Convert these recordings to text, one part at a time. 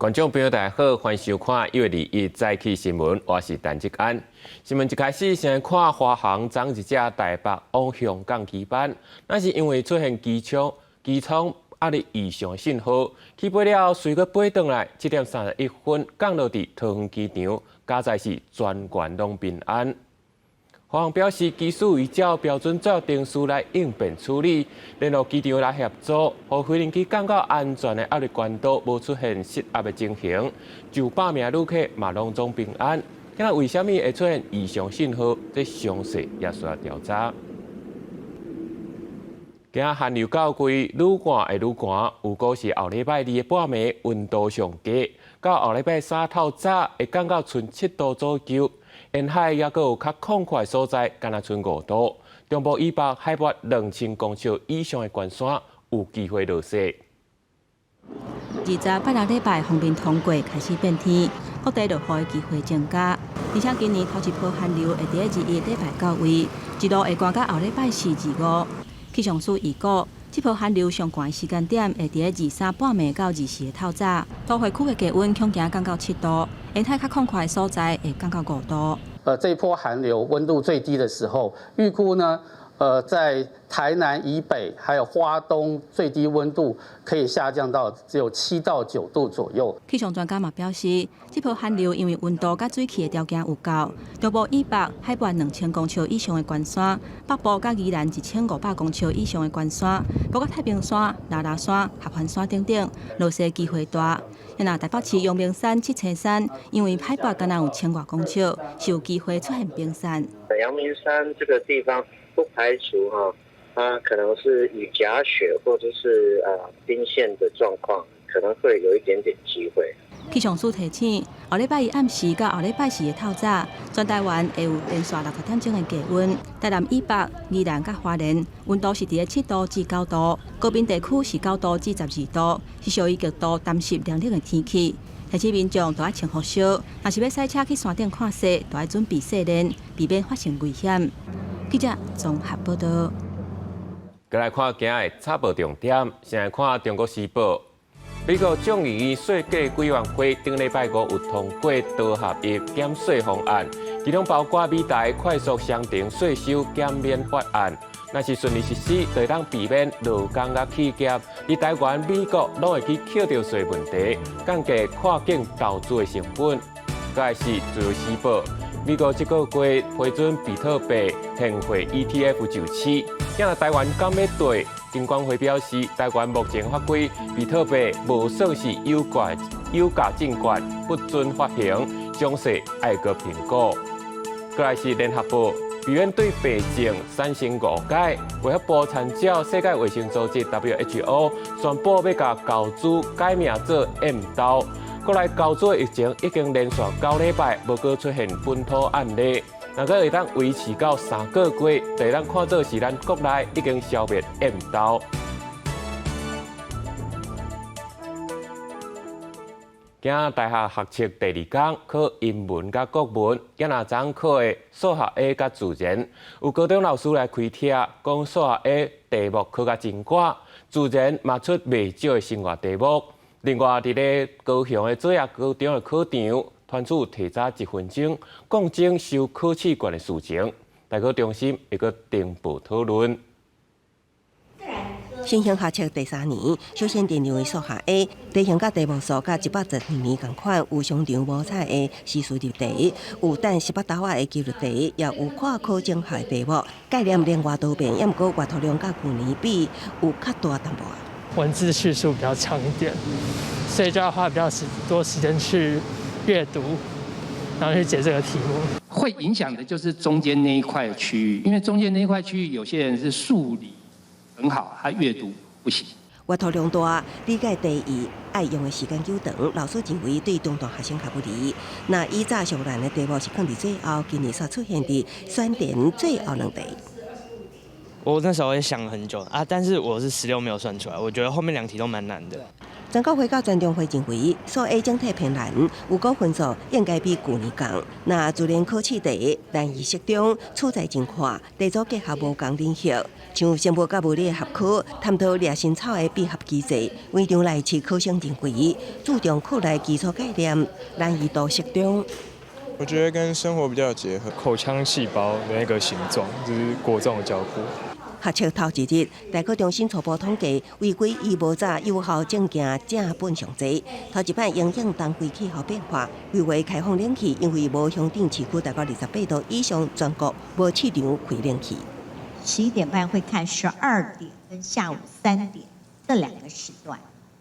观众朋友大家好，欢迎收看1月21早起新闻，我是陈志安。新闻一开始先看华航昨日架台北往香港机班，那是因为出现机舱压力异常信号，起飞了随个飞转来7点31分降落伫桃园机场，加在是全员拢平安。华航表示，技术依照标准作业定数来应变处理，联络机场来协助，让飞行器降到安全的压力关度，无出现失压的情形。就100名旅客嘛拢总平安。今日为什么会出现异常信号？这详细也需要调查。今日寒流较贵，愈寒会愈寒，有果是后礼拜2的半暝温度上低，到后礼拜3透早会降到剩7度左右。沿海也阁有较空旷所在，敢若剩5度。中部以北海拔2000公尺以上的高山有机会落雪。28日礼拜方面通过开始变天，各地落雨的机会增加。而且今年头一波寒流会伫2月1礼拜9位，一路会寒到后礼拜4、25。气象署预估，这波寒流上悬的时间点会伫23半暝到24的透早。都会区的气温恐惊降到7度，沿海较空旷的所在会降到5度。这一波寒流温度最低的时候，预估呢，在台南以北还有花东最低温度可以下降到只有7到9度左右。气象专家嘛表示，这波寒流因为温度甲水汽的条件有够，中部以北海拔2000公尺以上的高山，北部甲宜兰1500公尺以上的高山，包括太平山、拉拉山、合欢山等等，落雪机会大。那台北市阳明山、七星山，因为海拔敢若有1000多公尺，是有机会出现冰山。阳明山这个地方不排除它可能是雨夹雪或者是冰线的状况，可能会有一点点机会。气象署提醒，后礼拜1暗时到后礼拜4的透早，全台湾会有连续60点钟的低温。台南以北、宜兰甲花莲温度是伫7度至9度，高屏地区是9度至12度，是属于极度dam湿凉冷的天气。提醒民众都要穿好少，若是要驶车去山顶看雪，都要准备雪链，避免发生危险。记者综合报道。再来看今日的插报重点，先来看《中国时报》。美国众议院税计委员会顶礼拜5有通过多合一减税方案，其中包括美台快速商定税收减免法案。若是顺利实施，就会当避免劳工甲企业伫台湾、美国拢会去扣着税问题，降低跨境投资的成本。再来是《自由时报》。美国这个月批准比特币现货 ETF 97，今日台湾敢要对？金管会表示，台湾目前法规比特币无算是有价证券，不准发行，详细爱个评估。再来是联合报，美院对病症产生误解，卫福部参照世界卫生组织 WHO 宣布要甲猴子改名做 M 刀。过来猴子疫情已经连续9礼拜无过出现本土案例，若个会当维持到3个月，就会当看作是咱国内已经消灭 M 刀。今仔大学学测第2天考英文甲国文，今仔早考的数学 A 甲自然，有高中老师来开帖，讲数学 A 题目考甲真寡，自然嘛出袂少的生活题目。另外，伫咧高雄的做业高中的考场，团主提早1分钟讲证收考试卷的事情，大考中心会个定步讨论。新兴学测第3年，首先定量的数学 A 题型甲题目数甲112年同款，有相长无差的时序入题，有等18道的记录题，也有看考证下的题目。概念另外多变，也毋过阅读量甲去年比有较大淡薄。文字叙述比较长一点，所以就要花比较多时间去阅读，然后去解这个题目。会影响的就是中间那一块区域，因为中间那一块区域有些人是数理很好，他阅读不行。阅读量大，理解第一，爱用的时间久长，老师认为对中大学生较不利。那以早上难的题目是放伫最后，今年煞出现伫选填最后2题。我那时候也想了很久啊，但是我是16没有算出来，我觉得后面2题都蛮难的。全国会到全中会认为，所 A 整体偏蓝，有高分数应该比去年降。那自然考试第一，难易适中，处在情况，地组结合无共领域，像生物甲物理合科，探讨掠新草的闭合机制。院长来市考生认为，注重课内基础概念，难易度适中。我觉得跟生活比较结合，口腔细胞的那个形状，就是国中的教过。学测头一日，大考中心初步统计，违规以无早有效证件正本上侪。头一摆因应当季气候变化，规划开放冷气，因为无乡镇市区达到28度以上，全国无市场开冷气。11点半会看12点跟下午3点这2个时段，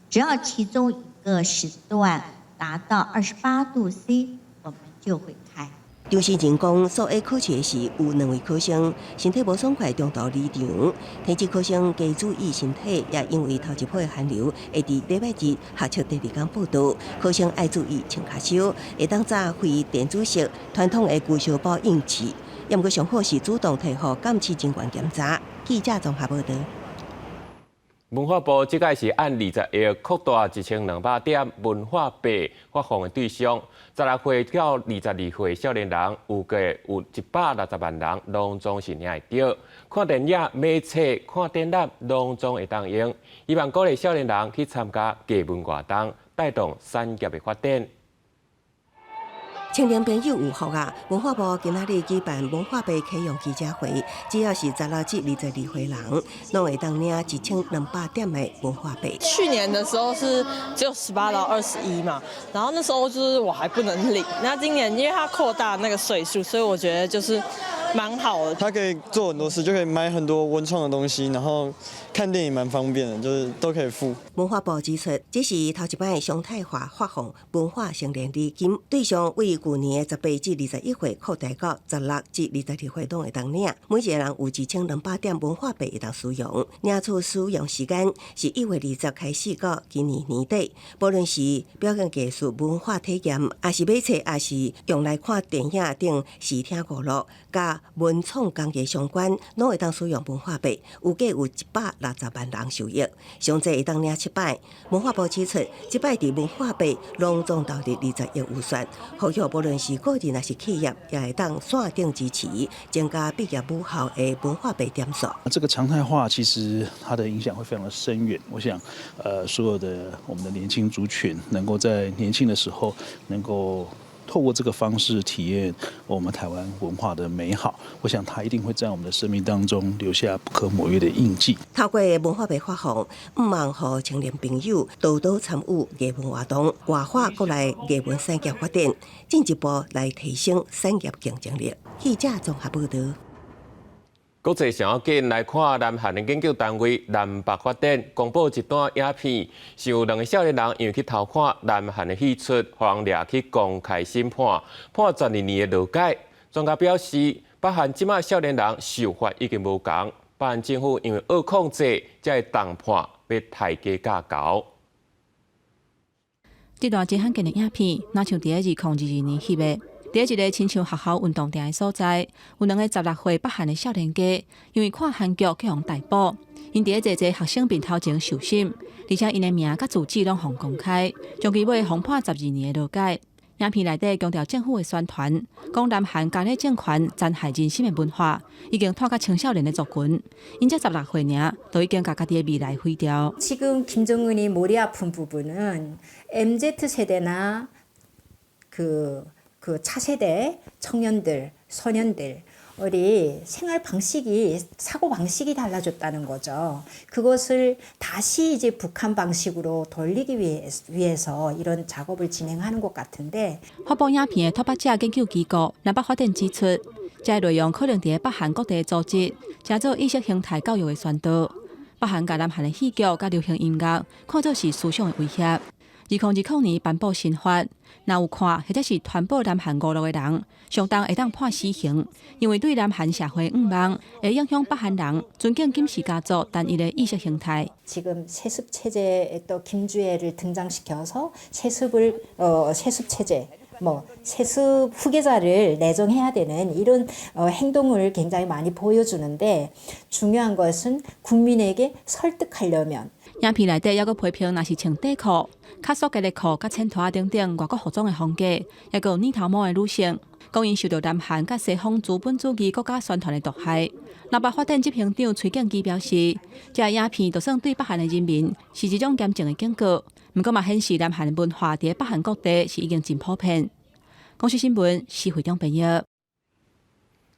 只要其中一个时段达到28度 C， 我们就会开。张先人讲，所 A 考试时有2位考生身体无爽快，中途离场。天气考生加注意身体，也因为头一波寒流，会伫礼拜日下测第2天报道，考生爱注意穿脚手，会当早非电子式传统的旧小保应器。也毋过上好是主动提予监视人员检查。记者综合报道。文化部即届是按20亿扩大1200点文化币发放的对象，16岁到22岁少年人，预计有160万人，拢总是领会到。看电影、买册、看展览，拢总会当用。希望鼓励少年人去参加艺文活动，带动产业的发展。青年朋友有福啊！文化部今仔日举办文化币启用记者会，只要是16至22岁人，拢会当领1200点的文化币。去年的时候是只有18到21嘛，然后那时候就是我还不能领。那今年因为它扩大那个岁数，所以我觉得就是蛮好的。它可以做很多事，就可以买很多文创的东西，然后看电影蛮方便的，就是都可以付。文化部指出，这是头一摆常态化发放文化成年礼金，对象为去年的18至21岁扩大到16至22岁都会当领，每一个人有1200点文化币会当使用。领取使用时间是1月20开始到今年年底。不论是表演艺术、文化体验，也是买册，也是用来看电影等视听娱乐，甲文创工业相关，拢会当使用文化币。有计有160万人受益，上济会当领7摆。文化部指出，这摆伫文化币拢总投入20亿预算，呼吁不论是个人还是企业，也会当线顶支持，增加毕业母校的文化币点数。这个常态化其实它的影响会非常的深远。我想，所有的我们的年轻族群能够在年轻的时候能够透过这个方式体验我们台湾文化的美好，我想它一定会在我们的生命当中留下不可磨灭的印记。透过文化币发放，毋忘予青年朋友多多参与艺文活动，活化国内艺文产业发展，进一步来提升产业竞争力。记者综合报道。国际上要紧来看，南韩的研究单位南北发展公布一段影片，是有2个少年人因为去偷看南韩的戏出，互人抓去公开审判，判12年的劳改。专家表示，北韩即马少年人受罚已经无同，北韩政府因为恶控制，才会重判要抬价价高。这段真罕见的影片，若像伫2022年翕的。伫一个亲像学校运动场的所在，有2个16岁北韩的少年家，因为看韩剧去互逮捕。因伫个济学生面头前受审，而且因的名甲住址拢互公开，将其尾轰判12年的劳改。影片内底强调政府的宣传，讲南韩家里政权残害人心的文化，已经拖到青少年的族群。因这16岁尔，都已经把家己的未来毁掉。 지금 김정은이 머리 아픈 부분은 MZ 세대나 그 차세대 청년들, 소년들 우리 생활 방식이 사고 방식이 달라졌다는 거죠. 그것을 다시 이제 북한 방식으로 돌리기 위해서 이런 작업을 진행하는 것 같은데. 发布影片的拓北者研究机构南北发展指出，这内容可能伫北韩各地组织，加做意识形态教育的宣导。北韩甲南韩的戏剧甲流行音乐看作是思想的威胁。2020年颁布新法，若有看或者是传播南韩娱乐的人，相当会当判死刑，因为对南韩社会误望，会影响北韩人尊敬金氏家族单一的意识形态。 지금 세습 체제에 또 김주애를 등장시켜서 세습 체제, 세습 후계자를 내정해야 되는 이런 행동을 굉장히 많이 보여주는데 중요한 것은 국민에게 설득하려면. 影片内底还佫批评，若是穿短裤、较缩脚的裤、甲衬拖等等外国服装的风格，还佫有染头毛的女性，讲因受到南韩甲西方资本主义国家宣传的毒害。南北法院执行长崔建基表示，这影片就算对北韩的人民是一种严正的警告，不过嘛显示南韩的文化伫北韩各地是已经真普遍。公视新闻是会中朋友。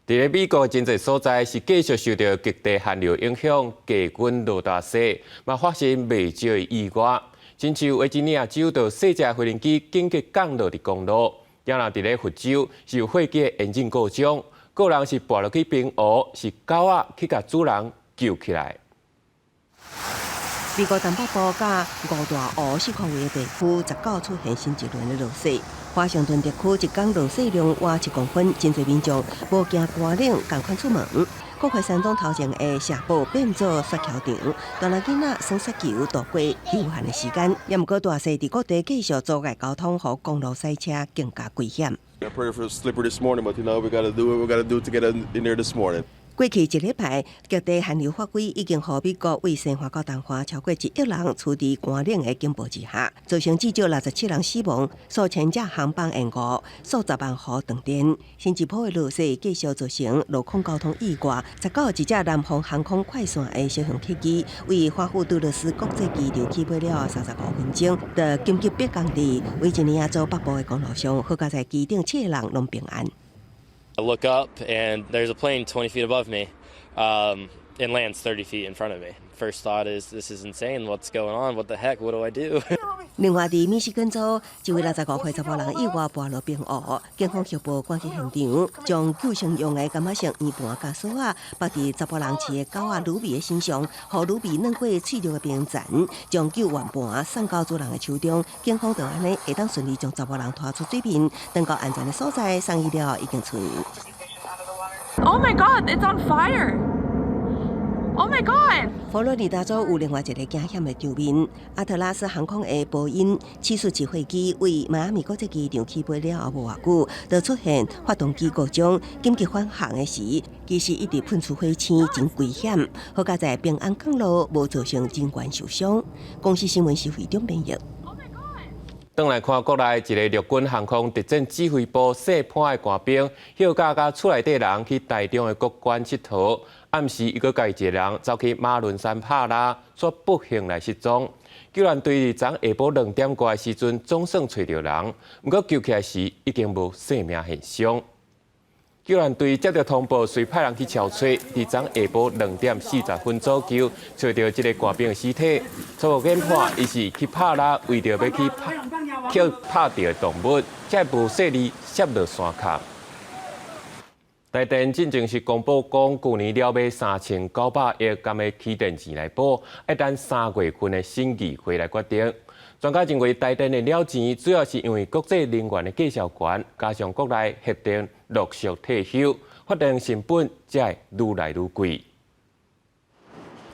伫美国真侪所在是继续受到极地寒流影响，低温落大雪，嘛发生未少的意外。亲像维吉尼亚州就细只飞行机紧急降落伫公路，也若伫咧佛州是有飞机的引擎故障，个人是跋落去冰湖，是狗仔去甲主人救起来。美国东北部甲五大湖4块位的地区19出现新一轮的落雪。华盛顿地区一天落雪量逾1公分，真侪民众无惊寒冷，赶快出门。国会山东头前的社堡变做雪橇场，大人囡仔耍雪球度过悠闲的时间。也毋过大雪伫各地继续阻碍交通，和公路赛车更加危险。过去1礼拜，极地寒流法规已经予美国为生活到淡化超过1亿人处伫寒冷的警报之下，造成至少67人死亡，数千架航班延误，数十万户断电。新一波的落雪继续造成陆空交通意外，19一架南方航空快线的小型客机为华府杜勒斯国际机场起飞了35分钟，的紧急迫降伫维吉尼亚州北部的公路上，好在机顶7个人拢平安。I look up and there's a plane 20 feet above me and lands 30 feet in front of me. First thought is, this is insane. What's going on? What the heck? What do I do? 另外，伫密西根州，一位65岁查甫人意外跌落冰湖，警方协报赶去现场，将救生用的干吗绳圆盘甲锁啊，绑伫查甫人饲的狗仔鲁比的身上，互鲁比软过脆弱的冰层，将救援盘送到主人的手中。警方就安尼会当顺利将查甫人拖出水面，等到安全的所在，送医了已经出院。Oh my God! It's on fire! Oh my God! 佛罗里达州有另外一个惊险的场面，阿特拉斯航空的波音747飞机为迈阿密国际机场起飞了后无偌久，就出现发动机故障，紧急返航的时，机师一直喷出火星，真危险。好在在平安降落，无造成人员受伤。公司新闻是会中编译。转来看国内一个陆军航空特种指挥部细判的官兵，休假甲厝内底人去台中的国馆佚佗，暗时伊个家己一个人走去马仑山拍拉，却不幸来失踪。救援队昨下晡2点多的时阵，总算找到人，不过救起来时已经无生命现象。救援队接到通报，随派人去敲找，伫昨下晡2点40分左右，找到这个官兵的尸体。初步研判，伊是去拍拉，为着要去拍到的动物，才无细力摔落山骹。台电进前是公布讲，去年了买3900亿甘的起电钱来补，要等3月份的审议会来决定。专家认为，台电的了钱主要是因为国际能源的计价权，加上国内核电陆续退休，发电成本才会愈来愈贵。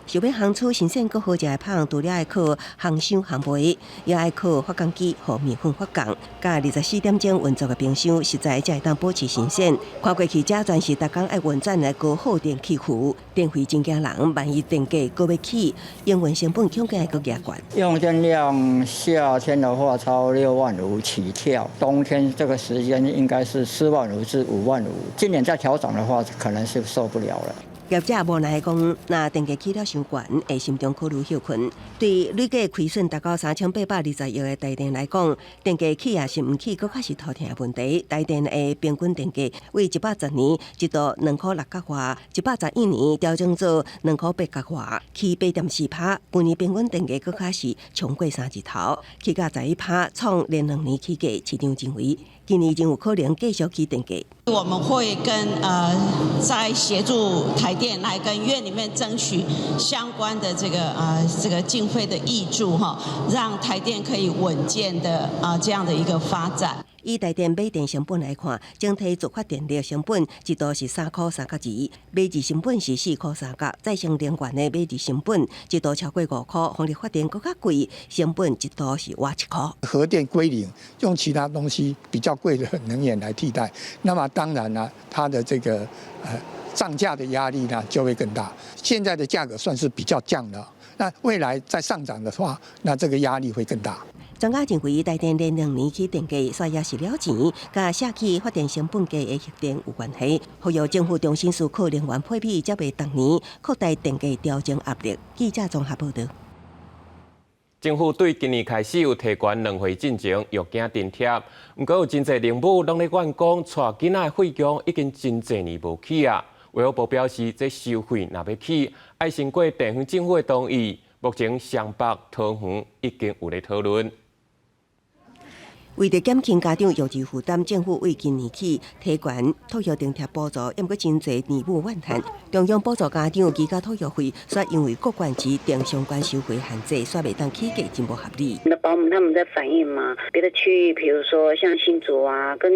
想要烘出新鲜、阁好食的香，除了要靠烘箱烘焙，也要靠发酵机和面粉发酵。甲24点钟运作的冰箱，实在才会当保持新鲜。看过去，这全是逐工爱运转的高耗电器具，电费真惊人。万一电价阁要起，营运成本恐惊会阁加高。用电量夏天的话超65000起跳，冬天这个时间应该是45000至55000。今年再调整的话，可能是受不了了。业者无奈讲，若电价起了伤悬，会心中考虑休困。对累计亏损达到3820亿的台电来讲，电价起也是唔起，佫较是头疼的问题。台电的平均电价为110年一度2块6角外，111年调整做2块8角外，起8.4%。今年平均电价佫较是冲过3字头，起到11%，创连2年起价，市场认为今年仍有可能继续起电价。我们会跟在协助台电来跟院里面争取相关的这个经费的挹注哈，让台电可以稳健的这样的一个发展。以台电买电成本来看，整体自发电力成本一度是3块3角2，买电成本是4块3角，再生能源的买电成本一度超过5块，风力发电更较贵，成本一度是挖1块。核电归零，用其他东西比较贵的能源来替代，那么当然呢，它的这个涨价的压力呢就会更大。现在的价格算是比较降了。那未来再上涨的话，那这个压力会更大。专家认为，台电连2年起电价煞也是了钱，甲社区发电成本低的核电有关系。呼吁政府重新思考能源配比，才袂逐年扩大电价调整压力。记者综合报道。政府对今年开始有提悬2岁进前育婴津贴，不过有真侪父母拢咧怨讲，带囡仔的费用已经真侪年无起啊。卫福部表示，这收费若要起，爱先过地方政府的同意。目前双北、桃园已经有咧讨论。为着减轻家长育儿负担，政府为今年起提悬托育津贴补助，也过真侪年母怨叹，中央补助家长居家托育费，却因为各管区定相关收费限制，却袂当起价，真不合理。保姆他们在反映嘛，别的区域，比如说像新竹啊，跟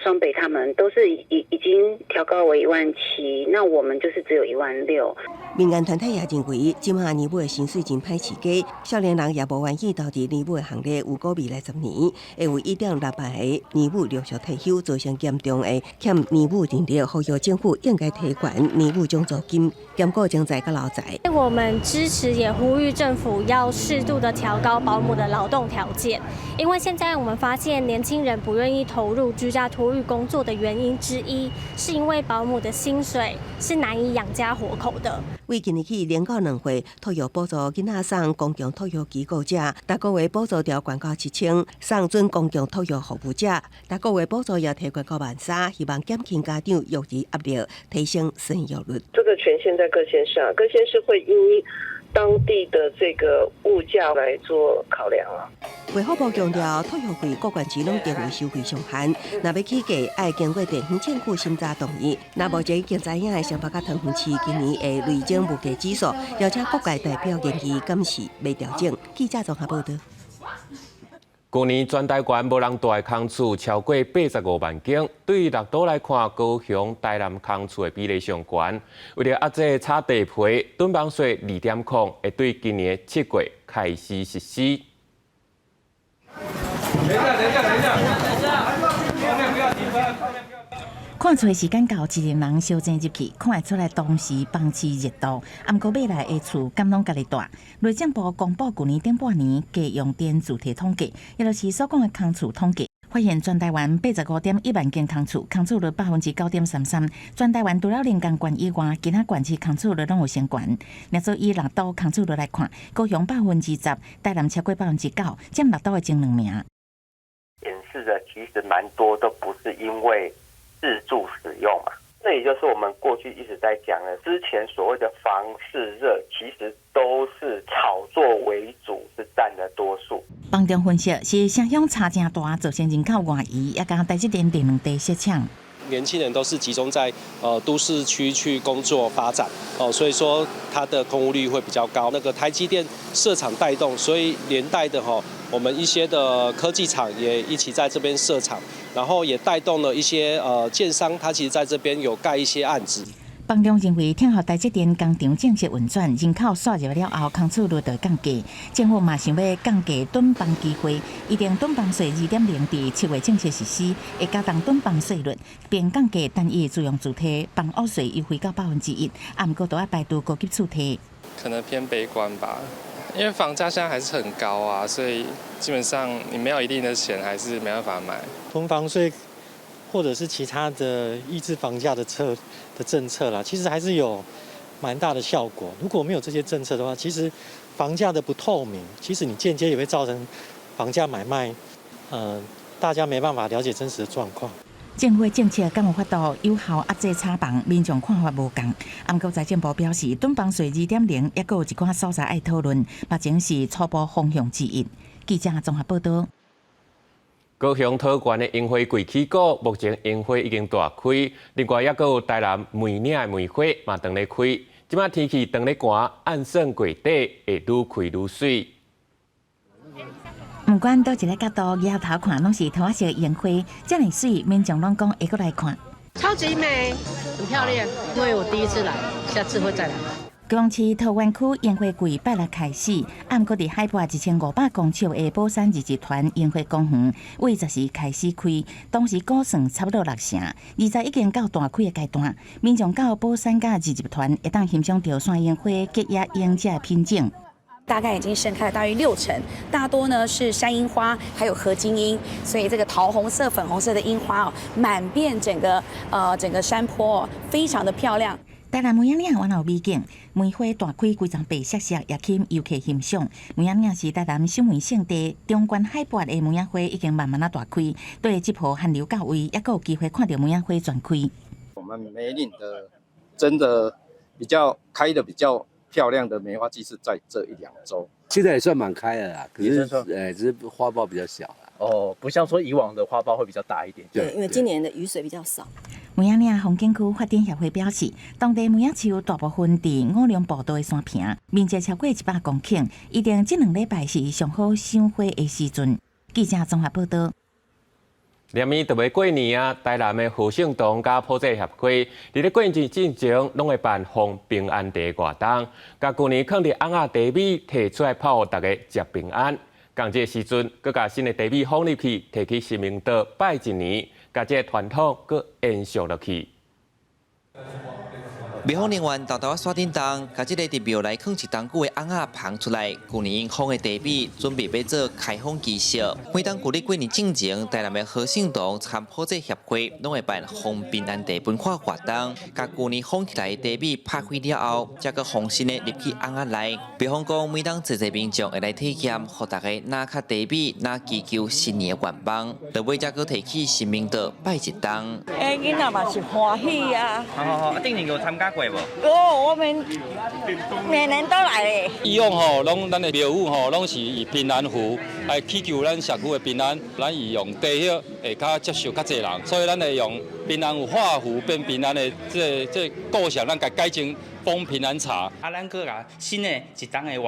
双北，他们都是已经调高为17000，那我们就是只有16000。民间团体也认为，即马年母的薪水真歹饲家，少年人也无愿意投入年母的行列，有过未来10年。会为1.6万个年母陆续退休，造成严重的欠年母人力，呼吁政府应该提悬年母奖助金，兼顾经济甲劳财。我们支持也呼吁政府要适度的调高保姆的劳动条件，因为现在我们发现年轻人不愿意投入居家托育工作的原因之一，是因为保姆的薪水是难以养家活口的。为今年起0到2岁托育补助囡仔送公共托育机构者，每个月补助调悬到7000；送准公共托育服务者，每个月补助也提悬到13000，希望减轻家长育儿压力，提升生育率。这个权限在各县市，各县市会依当地的这个物价来做考量啊。卫福部强调，托育费各管区拢定为收费上限，若要起价，爱经过地方政府审查同意。那目前已经知影的双北甲桃园市今年的累增物价指数，邀请各界代表研议敢是未调整。记者综合报道。去年全台湾无人住的空厝超过85万间，对于6都来看，高雄、台南空厝的比例上悬。为了压制炒地皮，囤房税2.0会对今年7月开始实施。看厝的时间到，一人人小正入去，看会出来当时房市热度。毋过买来的厝敢拢家己住。内政部公布去年顶半年家用电主题统计，也就是所讲的空厝统计，发现全台湾85.1万间空厝，空厝率9.33%。全台湾除了临港县以外，其他县市空厝率拢有升悬。若做以6都空厝率来看，高雄10%，台南超过9%，占6都的前2名。显示的其实蛮多都不是因为自住使用嘛，这也就是我们过去一直在讲的，之前所谓的房市热，其实都是炒作为主，是占了多数。房仲分析是城乡差真大，造成人口外移，也加台积电电两地失抢。年轻人都是集中在都市区去工作发展所以说它的空屋率会比较高。那个台积电设厂带动，所以连带的我们一些的科技厂也一起在这边设厂，然后也带动了一些建商，他其实在这边有盖一些案子。房仲认为，听候台积电工厂正式运转，人口刷入了后，空厝率就降低。政府嘛想要降低囤房机会，预定囤房税2.0伫7月正式实施，会加重囤房税率，并降低单一自用主体房屋税优惠到1%，不过都要排除高级厝体。可能偏悲观吧，因为房价现在还是很高啊，所以基本上你没有一定的钱，还是没办法买。囤房税或者是其他的抑制房价的政策啦，其实还是有蛮大的效果。如果没有这些政策的话，其实房价的不透明，其实你间接也会造成房价买卖，大家没办法了解真实的状况。政府的政策敢有法度有效压制炒房，民众看法无同。不过财政部表示，囤房税2.0也有一寡所在爱讨论，目前是初步方向之一。记者综合报道。高雄桃园的樱花季起果，目前樱花已经大开，另外也有台南梅岭的梅花嘛当咧开。即摆天气当咧寒，暗算月底会愈开愈水。不管倒一个角度，摇头看拢是桃花色樱花，这么水，民众拢讲会过来看。超级美，很漂亮。因为我第一次来，下次会再来。高雄市桃园区烟火季拜六开始，暗过伫海拔1500公尺的宝山日集团烟火公园，为10时开始开，当时估算差不多6成，而在已经到大开的阶段，民众到宝山甲日集团会当欣赏到山烟火结业迎接品景。大概已经盛开了大约60%，大多呢是山樱花，还有合金樱，所以这个桃红色、粉红色的樱花哦，满遍整个山坡哦，非常的漂亮。台南梅仔岭原有美景，梅花大开，规张白色色，也吸游客欣赏。梅仔岭是台南赏梅圣地，中关海拔的梅仔花已经慢慢大开，对这波寒流到位，也有机会看到梅仔花全开。我们梅岭的真的开的比较漂亮的梅花季是在这1-2周，现在也算蛮开的啦，可是只是花苞比较小啦。哦，不像说以往的花苞会比较大一点。对，因为今年的雨水比较少。梅仔岭风景区发展协会表示，当地梅仔树大部分伫5龙步道的山坪，面积超过100公顷，一定这2礼拜是上好赏花的时阵。记者综合报道。连绵就要过年啊！台南的和盛堂甲普济协会，伫咧过年之前，拢会办丰平安茶活动，甲旧年放伫翁仔茶米摕出来泡，互大家食平安。共这时阵，佮甲新的茶米放入去，摕去神明桌拜一年，甲这传统佮延续落去。庙方人员豆豆啊刷叮当，甲这个伫庙内放一冬久的翁仔捧出来，旧年因放的茶米，准备要做开放仪式。每当旧历过年进前，台南的和盛堂参普济协会拢会办丰平安茶文化活动，甲旧年放起来的茶米拍开了后，再佮放新的入去翁仔内。庙方讲，每当济民众会来体验，互大家拿较茶米，拿祈求新年的愿望，就尾再佮提起神明桌拜一冬。囡仔嘛是欢喜啊！好，定年有参加过无？我们每年都来。以往吼，咱的庙宇吼，拢是以平安符来祈求咱社区的平安，咱以用茶叶会较接受较侪人，所以咱会用平安符化符变平安的这构想，咱改成丰平安茶。咱搁甲新的一档的愿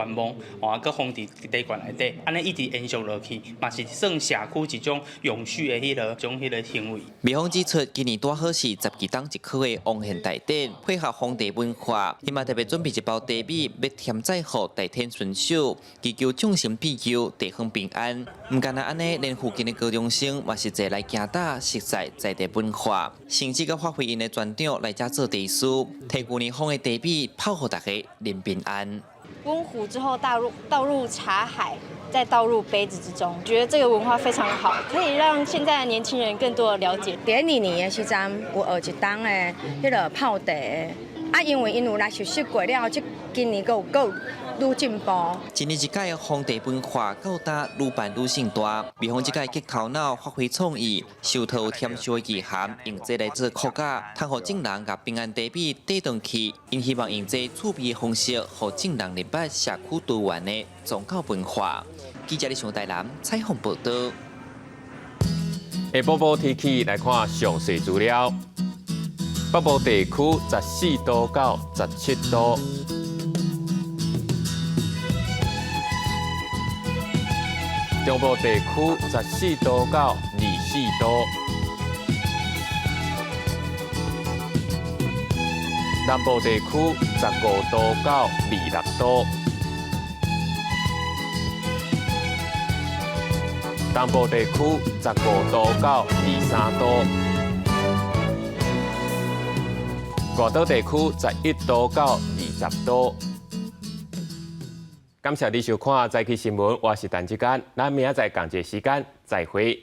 望，搁放伫茶馆内底，安尼一直延续落去，嘛是算社区一种永续的种行为。庙方指出，今年大好是12档一颗的王献大典，配合皇帝文化，伊嘛特别准备一包茶米，要添载予大天顺手，祈求众神庇佑，地方平安。唔干那安尼，连附近的高中生嘛是坐来行打，熟悉在地文化，甚至佮发挥因的专长来遮做茶师，替旧年放的茶米泡予大家临平安。温壶之后倒入茶海，再倒入杯子之中，觉得这个文化非常好，可以让现在的年轻人更多的了解。第2年的时阵有学一档的迄个泡茶的，因为因有来熟悉过了，今年有愈进步。今年一届的皇帝文化到达愈办愈盛大，庙方这届激头脑发挥创意，手头添烧的意涵，用这来做扩架，通互众人甲平安茶米带动去。因希望用这趣味的方式，互众人明白社区多元的宗教文化。记者李上台南采访报道。下晡晡天气来看详细资料。北部地区14度到17度。中部地区14度到24度，南部地区15度到26度，东部地区15度到23度，外岛地区11度到20度。感谢你收看《早起新闻》，我是陈志坚，咱明仔载同一时间再会。